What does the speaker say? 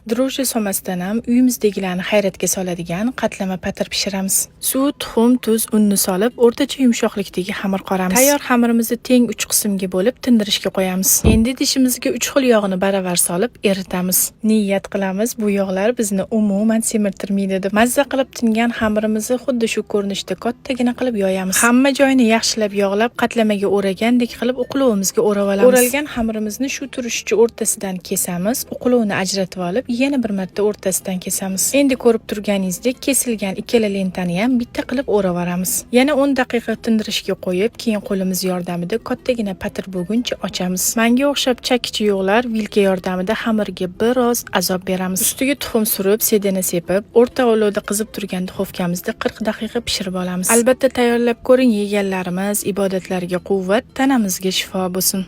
Dro'jji so'masidan ham uyimizdagilarni hayratga soladigan qatlama patir pishiramiz. Suv, tuxum, tuz, unni solib, o'rtacha yumshoqlikdagi xamir qoramiz. Tayyor xamirimizni teng 3 qismga bo'lib tindirishga qo'yamiz. Endi idishimizga 3 xil yog'ni baravar solib eritamiz. Niyat qilamiz, bu yog'lar bizni umuman semirtirmaydi deb. Mazza qilib tingan xamirimizni xuddi shu ko'rinishda kattagina qilib yoyamiz. Hamma joyini yaxshilab yog'lab, qatlamaga o'ragandek qilib uqlovimizga o'rab olamiz. O'ralgan xamirimizni shu turishcha o'rtasidan kesamiz. Uqlovni ajratib olib, yana bir marta o'rtasidan kesamiz. Endi ko'rib turganingizdek, kesilgan ikkala lentani ham bitta qilib o'rab olamiz. Yana 10 daqiqa tindirishga qo'yib, keyin qo'limiz yordamida kattagina patir bo'lguncha ochamiz. Manga o'xshab chakichi yo'qlar vilka yordamida xamirga biroz azob beramiz. Ustiga tuxum surib, sedana sepib, o'rta olovda qizib turgan duxovkamizda 40 daqiqa pishirib olamiz. Albatta tayyorlab ko'ring, yeganlarimiz, ibodatlarga quvvat, tanamizga shifo bo'lsin.